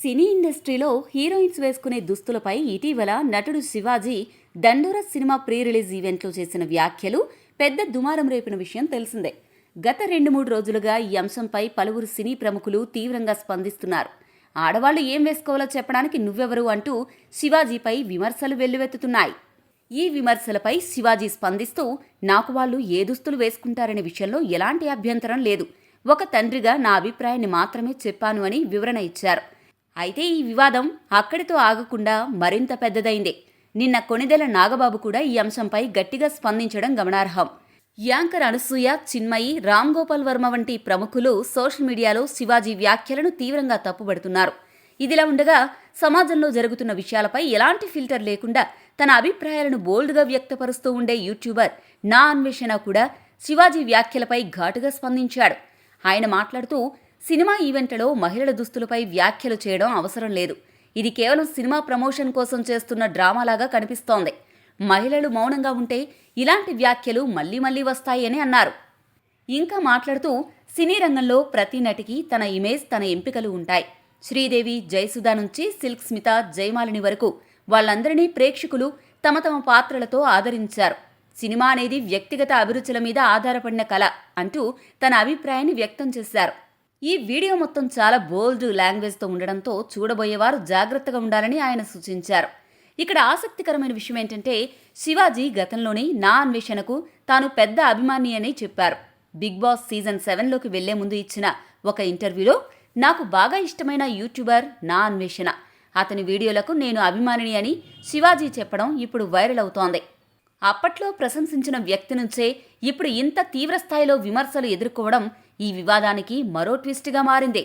సినీ ఇండస్ట్రీలో హీరోయిన్స్ వేసుకునే దుస్తులపై ఇటీవల నటుడు శివాజీ దండోరా సినిమా ప్రీ రిలీజ్ ఈవెంట్లో చేసిన వ్యాఖ్యలు పెద్ద దుమారం రేపిన విషయం తెలిసిందే. గత 2-3 రోజులుగా ఈ అంశంపై పలువురు సినీ ప్రముఖులు తీవ్రంగా స్పందిస్తున్నారు. ఆడవాళ్లు ఏం వేసుకోవాలో చెప్పడానికి నువ్వెవరు అంటూ శివాజీపై విమర్శలు వెల్లువెత్తుతున్నాయి. ఈ విమర్శలపై శివాజీ స్పందిస్తూ, నాకు వాళ్ళు ఏ దుస్తులు వేసుకుంటారనే విషయంలో ఎలాంటి అభ్యంతరం లేదు, ఒక తండ్రిగా నా అభిప్రాయాన్ని మాత్రమే చెప్పాను అని వివరణ ఇచ్చారు. అయితే ఈ వివాదం అక్కడితో ఆగకుండా మరింత పెద్దదైంది. నిన్న కొణిదెల నాగబాబు కూడా ఈ అంశంపై గట్టిగా స్పందించడం గమనార్హం. యాంకర్ అనసూయ, చిన్మయి, రామ్ గోపాల్ వర్మ వంటి ప్రముఖులు సోషల్ మీడియాలో శివాజీ వ్యాఖ్యలను తీవ్రంగా తప్పుబడుతున్నారు. ఇదిలా ఉండగా సమాజంలో జరుగుతున్న విషయాలపై ఎలాంటి ఫిల్టర్ లేకుండా తన అభిప్రాయాలను బోల్డ్గా వ్యక్తపరుస్తూ ఉండే యూట్యూబర్ నా అన్వేషణ కూడా శివాజీ వ్యాఖ్యలపై ఘాటుగా స్పందించాడు. ఆయన మాట్లాడుతూ, సినిమా ఈవెంట్లలో మహిళల దుస్తులపై వ్యాఖ్యలు చేయడం అవసరం లేదు. ఇది కేవలం సినిమా ప్రమోషన్ కోసం చేస్తున్న డ్రామాలాగా కనిపిస్తోంది. మహిళలు మౌనంగా ఉంటే ఇలాంటి వ్యాఖ్యలు మళ్లీ మళ్లీ వస్తాయని అన్నారు. ఇంకా మాట్లాడుతూ, సినీ రంగంలో ప్రతి నటికి తన ఇమేజ్, తన ఎంపికలు ఉంటాయి. శ్రీదేవి, జయసుధ నుంచి సిల్క్ స్మిత, జయమాలిని వరకు వాళ్ళందరినీ ప్రేక్షకులు తమ తమ పాత్రలతో ఆదరించారు. సినిమా అనేది వ్యక్తిగత అభిరుచుల మీద ఆధారపడిన కళ అంటూ తన అభిప్రాయాన్ని వ్యక్తం చేశారు. ఈ వీడియో మొత్తం చాలా బోల్డ్ లాంగ్వేజ్తో ఉండడంతో చూడబోయేవారు జాగ్రత్తగా ఉండాలని ఆయన సూచించారు. ఇక్కడ ఆసక్తికరమైన విషయం ఏంటంటే, శివాజీ గతంలోనే నా అన్వేషణకు తాను పెద్ద అభిమాని అని చెప్పారు. బిగ్ బాస్ సీజన్ 7లోకి వెళ్లే ముందు ఇచ్చిన ఒక ఇంటర్వ్యూలో, నాకు బాగా ఇష్టమైన యూట్యూబర్ నా అన్వేషణ, అతని వీడియోలకు నేను అభిమానిని అని శివాజీ చెప్పడం ఇప్పుడు వైరల్ అవుతోంది. అప్పట్లో ప్రశంసించిన వ్యక్తి నుంచే ఇప్పుడు ఇంత తీవ్ర స్థాయిలో విమర్శలు ఎదుర్కోవడం ఈ వివాదానికి మరో ట్విస్ట్గా మారింది.